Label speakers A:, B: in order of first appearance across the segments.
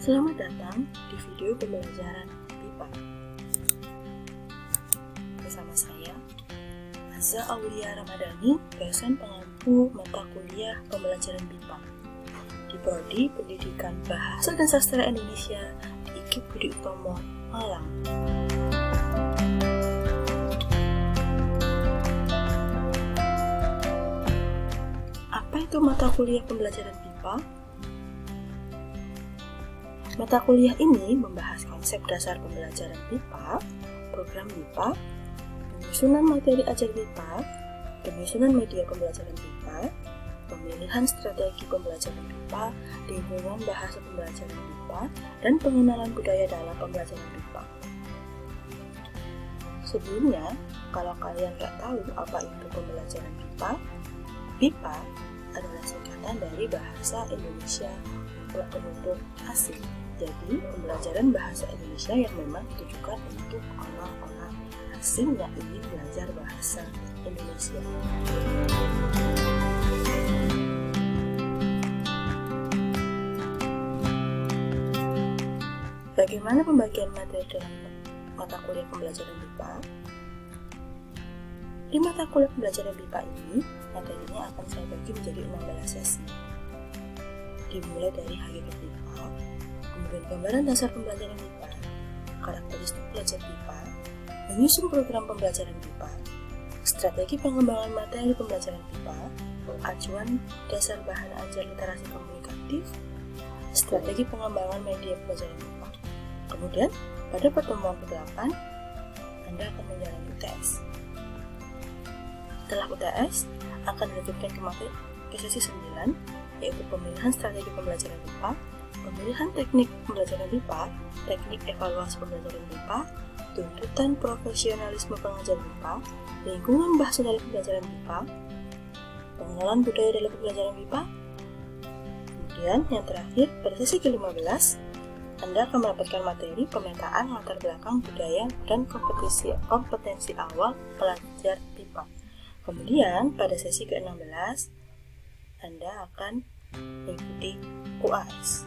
A: Selamat datang di video pembelajaran BIPA. Bersama saya, Azza Aulia Ramadhani, dosen pengampu mata kuliah pembelajaran BIPA di Prodi Pendidikan Bahasa dan Sastra Indonesia di IKIP Budi Utomo, Malang. Apa itu mata kuliah pembelajaran BIPA? Mata kuliah ini membahas konsep dasar pembelajaran BIPA, program BIPA, penyusunan materi ajar BIPA, penyusunan media pembelajaran BIPA, pemilihan strategi pembelajaran BIPA, lingkungan bahasa pembelajaran BIPA, dan pengenalan budaya dalam pembelajaran BIPA. Sebelumnya, kalau kalian nggak tahu apa itu pembelajaran BIPA, BIPA adalah singkatan dari Bahasa Indonesia untuk Penutur Asing. Jadi, pembelajaran bahasa Indonesia yang memang ditujukan untuk orang-orang asing yang ingin belajar bahasa Indonesia. Bagaimana pembagian materi dalam mata kuliah pembelajaran BIPA? Di mata kuliah pembelajaran BIPA ini, materinya akan saya bagi menjadi 16 sesi. Dimulai dari hakikat BIPA, kemudian gambaran dasar pembelajaran BIPA, karakteristik belajar BIPA, menyusun program pembelajaran BIPA, strategi pengembangan materi pembelajaran BIPA, acuan dasar bahan ajar literasi komunikatif, strategi pengembangan media pembelajaran BIPA. Kemudian, pada pertemuan ke-8, Anda akan menjalani UTS. Setelah UTS, akan dilanjutkan ke sesi 9, yaitu pemilihan strategi pembelajaran BIPA, pemilihan teknik pembelajaran BIPA, teknik evaluasi pembelajaran BIPA, tuntutan profesionalisme pengajar BIPA, lingkungan bahasa dalam pembelajaran BIPA, pengenalan budaya dalam pembelajaran BIPA. Kemudian, yang terakhir, pada sesi ke-15, Anda akan mendapatkan materi pemetaan latar belakang budaya dan kompetensi awal pelajar BIPA. Kemudian, pada sesi ke-16, Anda akan mengikuti UAS.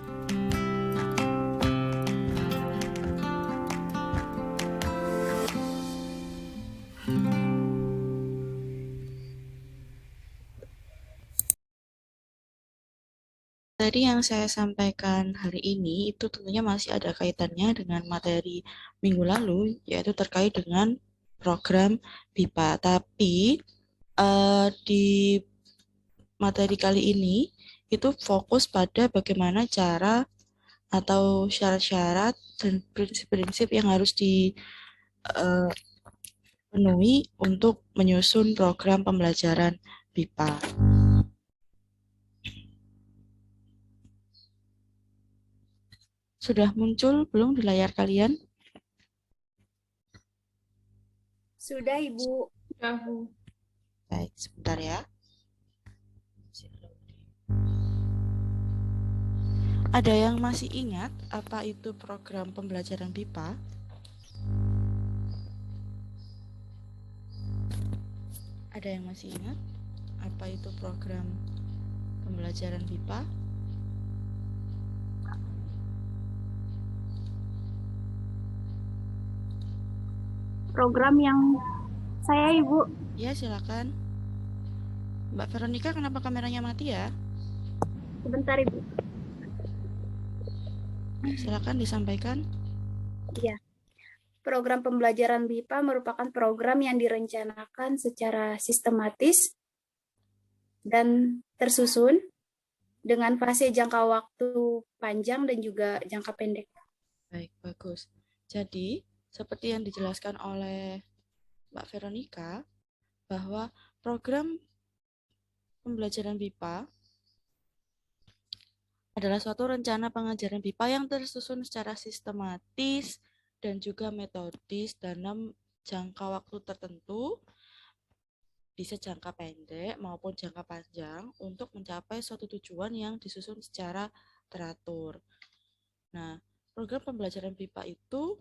B: Materi yang saya sampaikan hari ini itu tentunya masih ada kaitannya dengan materi minggu lalu, yaitu terkait dengan program BIPA. Tapi di materi kali ini itu fokus pada bagaimana cara atau syarat-syarat dan prinsip-prinsip yang harus dipenuhi untuk menyusun program pembelajaran BIPA. Sudah muncul belum di layar kalian?
C: Sudah, Ibu.
D: Sudah, Bu.
B: Baik, sebentar ya. Ada yang masih ingat apa itu program pembelajaran BIPA? Ada yang masih ingat apa itu program pembelajaran BIPA?
C: Program yang saya, Ibu.
B: Ya, silakan. Mbak Veronica, kenapa kameranya mati ya?
C: Sebentar, Ibu.
B: Silakan disampaikan.
C: Iya. Program pembelajaran BIPA merupakan program yang direncanakan secara sistematis dan tersusun dengan fase jangka waktu panjang dan juga jangka pendek.
B: Baik, bagus. Jadi, seperti yang dijelaskan oleh Mbak Veronica, bahwa program pembelajaran BIPA adalah suatu rencana pengajaran BIPA yang tersusun secara sistematis dan juga metodis dalam jangka waktu tertentu, bisa jangka pendek maupun jangka panjang, untuk mencapai suatu tujuan yang disusun secara teratur. Nah, program pembelajaran BIPA itu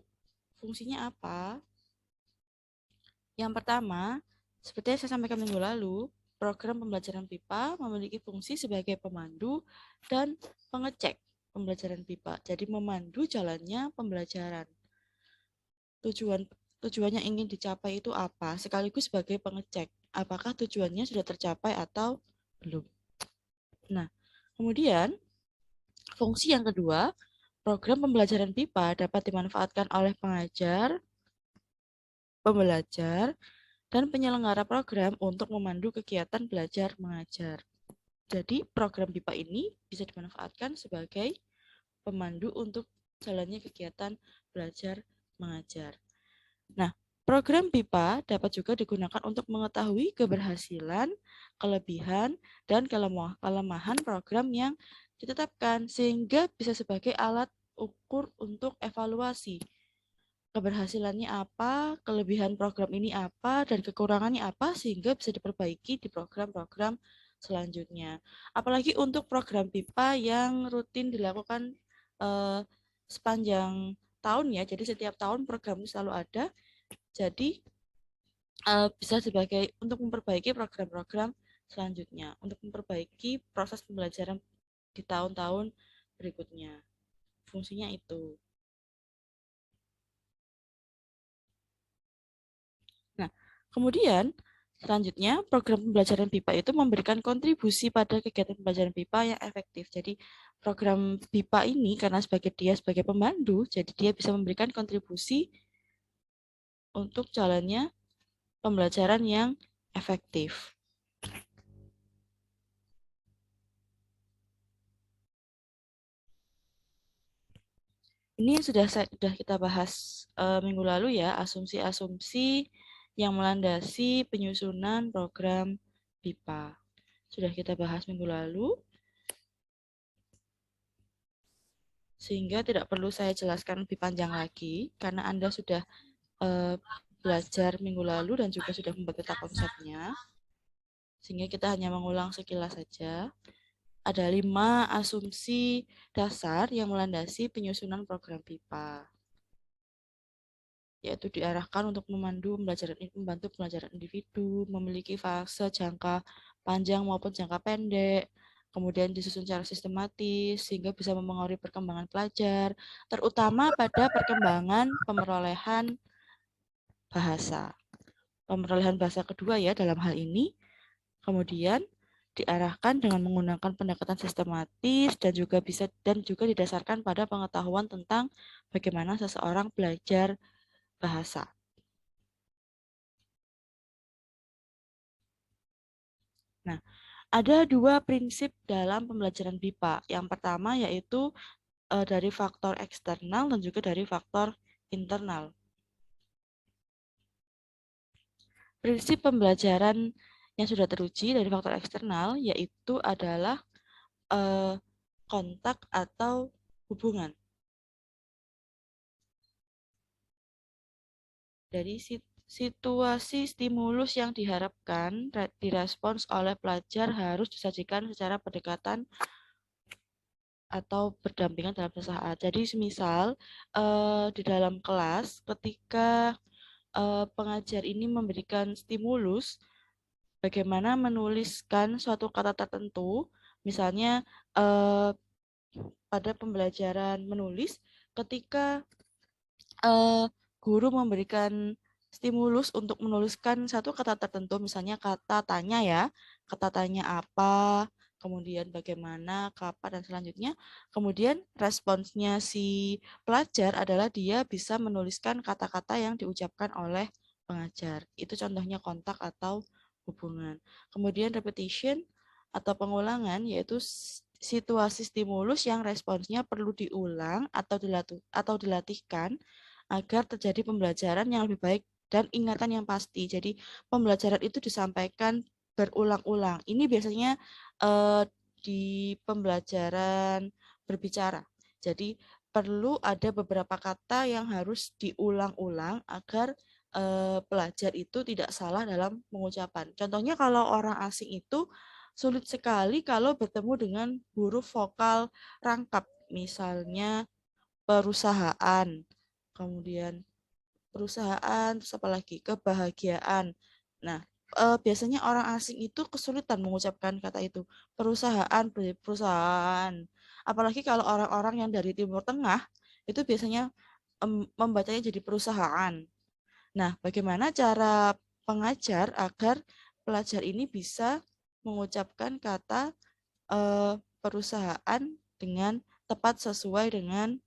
B: fungsinya apa? Yang pertama, seperti yang saya sampaikan minggu lalu, program pembelajaran BIPA memiliki fungsi sebagai pemandu dan pengecek pembelajaran BIPA. Jadi memandu jalannya pembelajaran. Tujuannya ingin dicapai itu apa? Sekaligus sebagai pengecek apakah tujuannya sudah tercapai atau belum. Nah, kemudian fungsi yang kedua, program pembelajaran BIPA dapat dimanfaatkan oleh pengajar, pembelajar, dan penyelenggara program untuk memandu kegiatan belajar mengajar. Jadi program BIPA ini bisa dimanfaatkan sebagai pemandu untuk jalannya kegiatan belajar mengajar. Nah, program BIPA dapat juga digunakan untuk mengetahui keberhasilan, kelebihan, dan kelemahan program yang ditetapkan, sehingga bisa sebagai alat ukur untuk evaluasi. Keberhasilannya apa, kelebihan program ini apa, dan kekurangannya apa, sehingga bisa diperbaiki di program-program selanjutnya. Apalagi untuk program BIPA yang rutin dilakukan sepanjang tahun ya, jadi setiap tahun program ini selalu ada, jadi bisa sebagai untuk memperbaiki program-program selanjutnya, untuk memperbaiki proses pembelajaran di tahun-tahun berikutnya. Fungsinya itu. Nah, kemudian selanjutnya program pembelajaran BIPA itu memberikan kontribusi pada kegiatan pembelajaran BIPA yang efektif. Jadi program BIPA ini karena dia sebagai pemandu, jadi dia bisa memberikan kontribusi untuk jalannya pembelajaran yang efektif. Ini yang sudah kita bahas minggu lalu ya, asumsi-asumsi yang melandasi penyusunan program BIPA. Sudah kita bahas minggu lalu, sehingga tidak perlu saya jelaskan lebih panjang lagi, karena Anda sudah belajar minggu lalu dan juga sudah membuat peta konsepnya, sehingga kita hanya mengulang sekilas saja. Ada 5 asumsi dasar yang melandasi penyusunan program BIPA, yaitu diarahkan untuk membantu pembelajaran individu, memiliki fase jangka panjang maupun jangka pendek, kemudian disusun secara sistematis sehingga bisa mempengaruhi perkembangan pelajar, terutama pada perkembangan pemerolehan bahasa. Pemerolehan bahasa kedua ya dalam hal ini, kemudian diarahkan dengan menggunakan pendekatan sistematis dan juga didasarkan pada pengetahuan tentang bagaimana seseorang belajar bahasa. Nah, ada 2 prinsip dalam pembelajaran BIPA. Yang pertama yaitu dari faktor eksternal dan juga dari faktor internal. Prinsip pembelajaran yang sudah teruji dari faktor eksternal yaitu adalah kontak atau hubungan. Dari situasi stimulus yang diharapkan direspons oleh pelajar harus disajikan secara pendekatan atau berdampingan dalam sesaat. Jadi semisal di dalam kelas ketika pengajar ini memberikan stimulus bagaimana menuliskan suatu kata tertentu, misalnya pada pembelajaran menulis, ketika guru memberikan stimulus untuk menuliskan satu kata tertentu, misalnya kata tanya ya, kata tanya apa, kemudian bagaimana, kapan, dan selanjutnya. Kemudian responsnya si pelajar adalah dia bisa menuliskan kata-kata yang diucapkan oleh pengajar. Itu contohnya kontak atau hubungan. Kemudian repetition atau pengulangan yaitu situasi stimulus yang responsnya perlu diulang atau dilatihkan agar terjadi pembelajaran yang lebih baik dan ingatan yang pasti. Jadi pembelajaran itu disampaikan berulang-ulang. Ini biasanya di pembelajaran berbicara. Jadi perlu ada beberapa kata yang harus diulang-ulang agar pelajar itu tidak salah dalam pengucapan. Contohnya kalau orang asing itu sulit sekali kalau bertemu dengan huruf vokal rangkap, misalnya perusahaan, kemudian perusahaan, terus apa lagi? Kebahagiaan. Nah, biasanya orang asing itu kesulitan mengucapkan kata itu. Perusahaan, perusahaan. Apalagi kalau orang-orang yang dari Timur Tengah itu biasanya membacanya jadi perusahaan. Nah, bagaimana cara pengajar agar pelajar ini bisa mengucapkan kata perusahaan dengan tepat sesuai dengan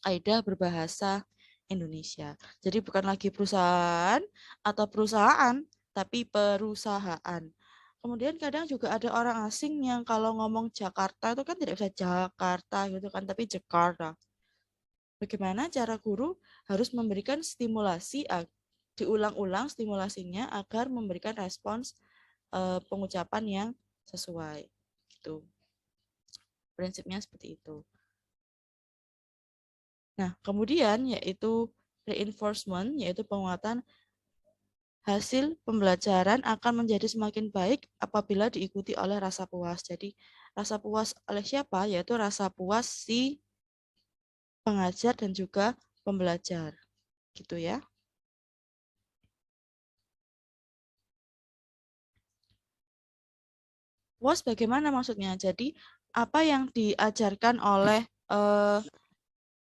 B: kaidah berbahasa Indonesia. Jadi bukan lagi perusahaan atau perusahaan, tapi perusahaan. Kemudian kadang juga ada orang asing yang kalau ngomong Jakarta itu kan tidak bisa Jakarta gitu kan, tapi Jakarta. Bagaimana cara guru harus memberikan stimulasi, diulang-ulang stimulasinya agar memberikan respons pengucapan yang sesuai. Gitu. Prinsipnya seperti itu. Nah, kemudian yaitu reinforcement, yaitu penguatan hasil pembelajaran akan menjadi semakin baik apabila diikuti oleh rasa puas. Jadi, rasa puas oleh siapa? Yaitu rasa puas si pengajar dan juga pembelajar. Gitu ya. Puas bagaimana maksudnya? Jadi, apa yang diajarkan oleh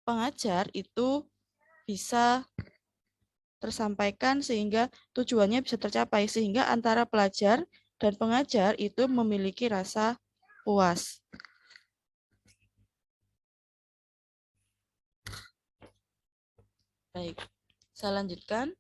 B: pengajar itu bisa tersampaikan sehingga tujuannya bisa tercapai, sehingga antara pelajar dan pengajar itu memiliki rasa puas. Baik, saya lanjutkan.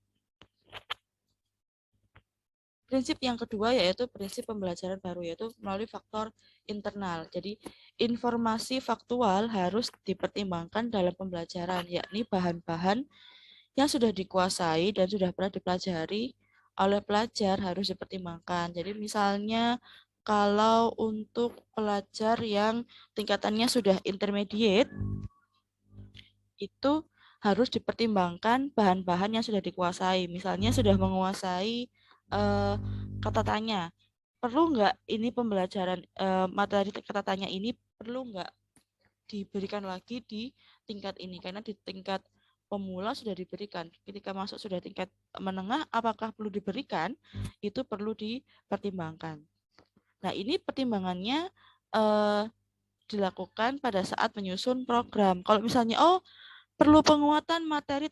B: Prinsip yang kedua yaitu prinsip pembelajaran baru, yaitu melalui faktor internal. Jadi, informasi faktual harus dipertimbangkan dalam pembelajaran, yakni bahan-bahan yang sudah dikuasai dan sudah pernah dipelajari oleh pelajar harus dipertimbangkan. Jadi misalnya kalau untuk pelajar yang tingkatannya sudah intermediate, itu harus dipertimbangkan bahan-bahan yang sudah dikuasai. Misalnya sudah menguasai kata tanya. Perlu nggak ini pembelajaran materi kata tanya ini perlu nggak diberikan lagi di tingkat ini? Karena di tingkat pemula sudah diberikan. Ketika masuk sudah tingkat menengah, apakah perlu diberikan? Itu perlu dipertimbangkan. Nah, ini pertimbangannya dilakukan pada saat menyusun program. Kalau misalnya, perlu penguatan materi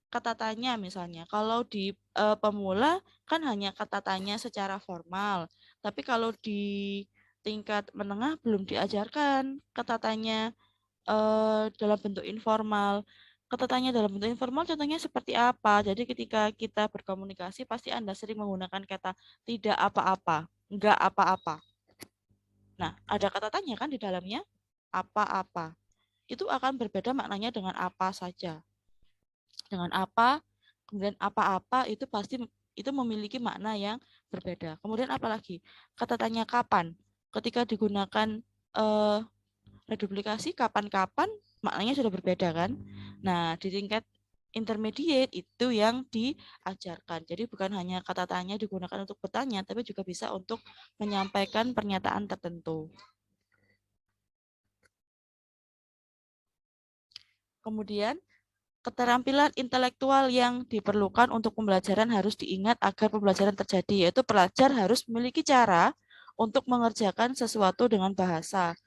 B: kata tanya misalnya. Kalau di pemula kan hanya kata tanya secara formal. Tapi kalau di tingkat menengah belum diajarkan kata tanya dalam bentuk informal. Kata tanya dalam bentuk informal contohnya seperti apa? Jadi ketika kita berkomunikasi pasti Anda sering menggunakan kata tidak apa-apa, enggak apa-apa. Nah, ada kata tanya kan di dalamnya apa-apa. Itu akan berbeda maknanya dengan apa saja. Dengan apa, kemudian apa-apa itu pasti itu memiliki makna yang berbeda. Kemudian apalagi? Kata tanya kapan? Ketika digunakan reduplikasi kapan-kapan maknanya sudah berbeda kan. Nah, di tingkat intermediate itu yang diajarkan. Jadi bukan hanya kata tanya digunakan untuk bertanya, tapi juga bisa untuk menyampaikan pernyataan tertentu. Kemudian, keterampilan intelektual yang diperlukan untuk pembelajaran harus diingat agar pembelajaran terjadi, yaitu pelajar harus memiliki cara untuk mengerjakan sesuatu dengan bahasa.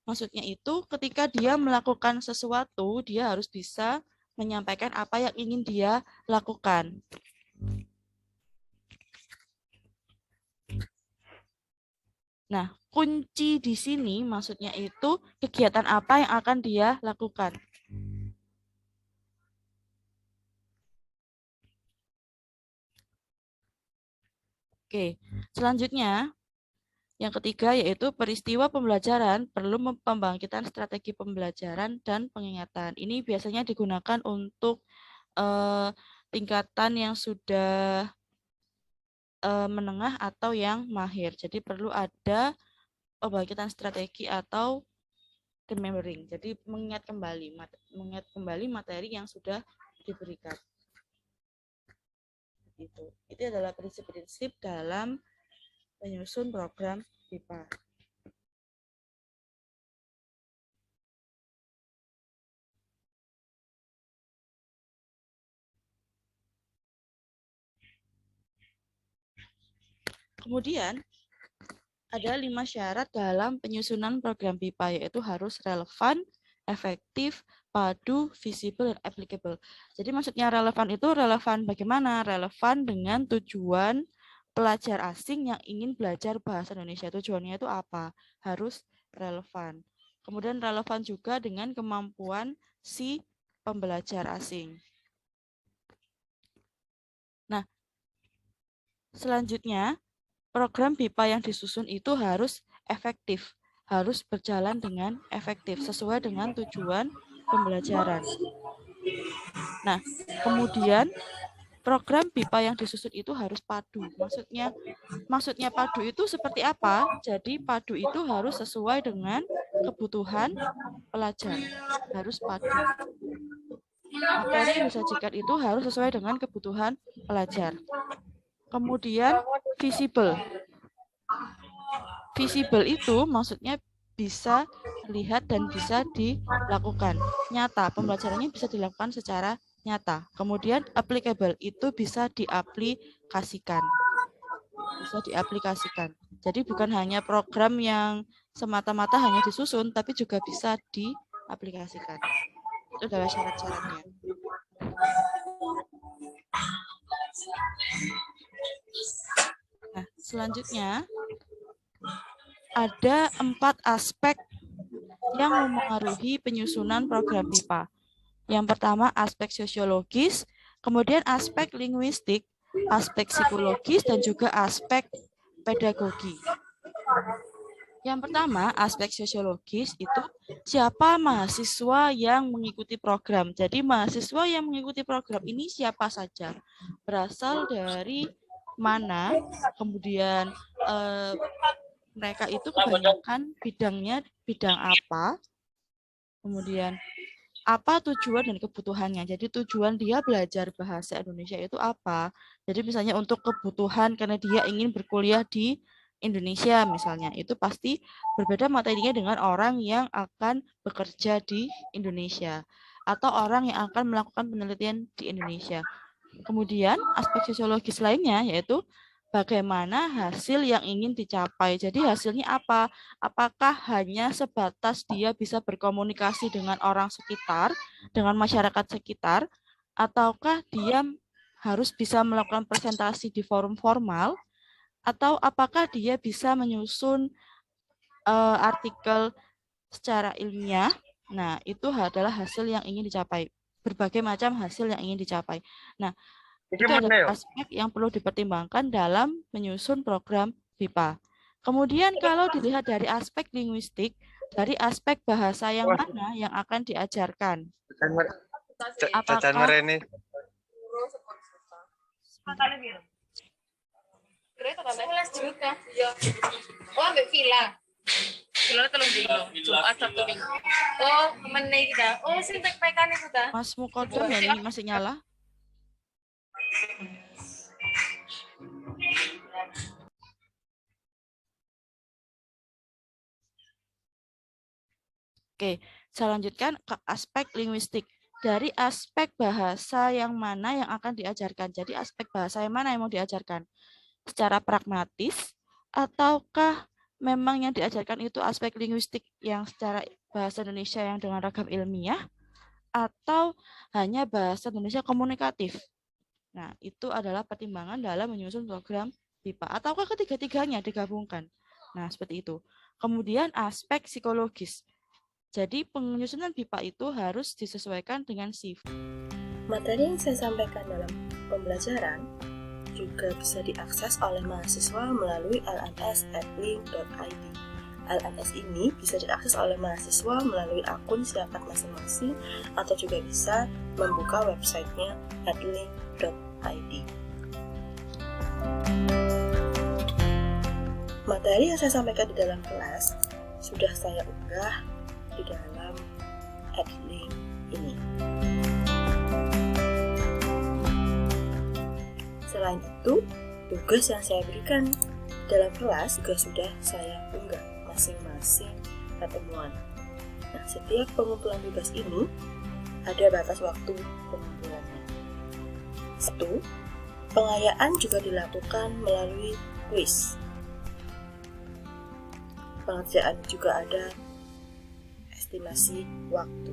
B: Maksudnya itu ketika dia melakukan sesuatu, dia harus bisa menyampaikan apa yang ingin dia lakukan. Nah, kunci di sini maksudnya itu kegiatan apa yang akan dia lakukan. Oke, selanjutnya yang ketiga yaitu peristiwa pembelajaran perlu pembangkitan strategi pembelajaran dan pengingatan. Ini biasanya digunakan untuk tingkatan yang sudah menengah atau yang mahir. Jadi perlu ada pembangkitan strategi atau remembering. Jadi mengingat kembali materi yang sudah diberikan. Itu adalah prinsip-prinsip dalam menyusun program BIPA. Kemudian ada 5 syarat dalam penyusunan program BIPA, yaitu harus relevan, efektif, padu, visible, dan applicable. Jadi maksudnya relevan itu relevan bagaimana? Relevan dengan tujuan pelajar asing yang ingin belajar bahasa Indonesia. Tujuannya itu apa? Harus relevan. Kemudian relevan juga dengan kemampuan si pembelajar asing. Nah, selanjutnya, program BIPA yang disusun itu harus efektif, harus berjalan dengan efektif, sesuai dengan tujuan pembelajaran. Nah, kemudian program BIPA yang disusun itu harus padu. Maksudnya padu itu seperti apa? Jadi padu itu harus sesuai dengan kebutuhan pelajar, harus padu. Materi yang disajikan itu harus sesuai dengan kebutuhan pelajar. Kemudian visible. Visible itu maksudnya bisa terlihat dan bisa dilakukan. Nyata, pembelajarannya bisa dilakukan secara nyata. Kemudian applicable itu bisa diaplikasikan. Bisa diaplikasikan. Jadi bukan hanya program yang semata-mata hanya disusun, tapi juga bisa diaplikasikan. Itu adalah syarat-syaratnya. Nah, selanjutnya ada 4 aspek yang memengaruhi penyusunan program BIPA. Yang pertama aspek sosiologis, kemudian aspek linguistik, aspek psikologis, dan juga aspek pedagogi. Yang pertama, aspek sosiologis itu siapa mahasiswa yang mengikuti program. Jadi mahasiswa yang mengikuti program ini siapa saja, berasal dari mana, kemudian mereka itu kebanyakan bidangnya bidang apa, kemudian apa tujuan dan kebutuhannya. Jadi tujuan dia belajar bahasa Indonesia itu apa. Jadi misalnya untuk kebutuhan karena dia ingin berkuliah di Indonesia misalnya, itu pasti berbeda materinya dengan orang yang akan bekerja di Indonesia atau orang yang akan melakukan penelitian di Indonesia. Kemudian aspek sosiologis lainnya yaitu bagaimana hasil yang ingin dicapai. Jadi hasilnya apa? Apakah hanya sebatas dia bisa berkomunikasi dengan orang sekitar, dengan masyarakat sekitar, ataukah dia harus bisa melakukan presentasi di forum formal, atau apakah dia bisa menyusun artikel secara ilmiah? Nah, itu adalah hasil yang ingin dicapai. Berbagai macam hasil yang ingin dicapai. Nah, itu adalah aspek yang perlu dipertimbangkan dalam menyusun program BIPA. Kemudian kalau dilihat dari aspek linguistik, dari aspek bahasa yang mana yang akan diajarkan. Apakah Mas Mukodam ya ini masih nyala? Oke, saya lanjutkan ke aspek linguistik. Dari aspek bahasa yang mana yang akan diajarkan? Jadi aspek bahasa yang mana yang mau diajarkan? Secara pragmatis, ataukah memang yang diajarkan itu aspek linguistik yang secara bahasa Indonesia yang dengan ragam ilmiah, atau hanya bahasa Indonesia komunikatif? Nah, itu adalah pertimbangan dalam menyusun program BIPA. Ataukah ketiga-tiganya digabungkan? Nah, seperti itu. Kemudian aspek psikologis. Jadi penyusunan BIPA itu harus disesuaikan dengan sifat.
A: Materi yang saya sampaikan dalam pembelajaran juga bisa diakses oleh mahasiswa melalui lms@link.id. LMS ini bisa diakses oleh mahasiswa melalui akun siapat masing-masing atau juga bisa membuka websitenya @link.id. Materi yang saya sampaikan di dalam kelas sudah saya unggah di dalam @link ini. Selain itu, tugas yang saya berikan dalam kelas juga sudah saya unggah masing-masing pertemuan. Nah, setiap pengumpulan tugas ini ada batas waktu pengumpulannya. 1. Pengayaan juga dilakukan melalui kuis. pengerjaan juga ada estimasi waktu.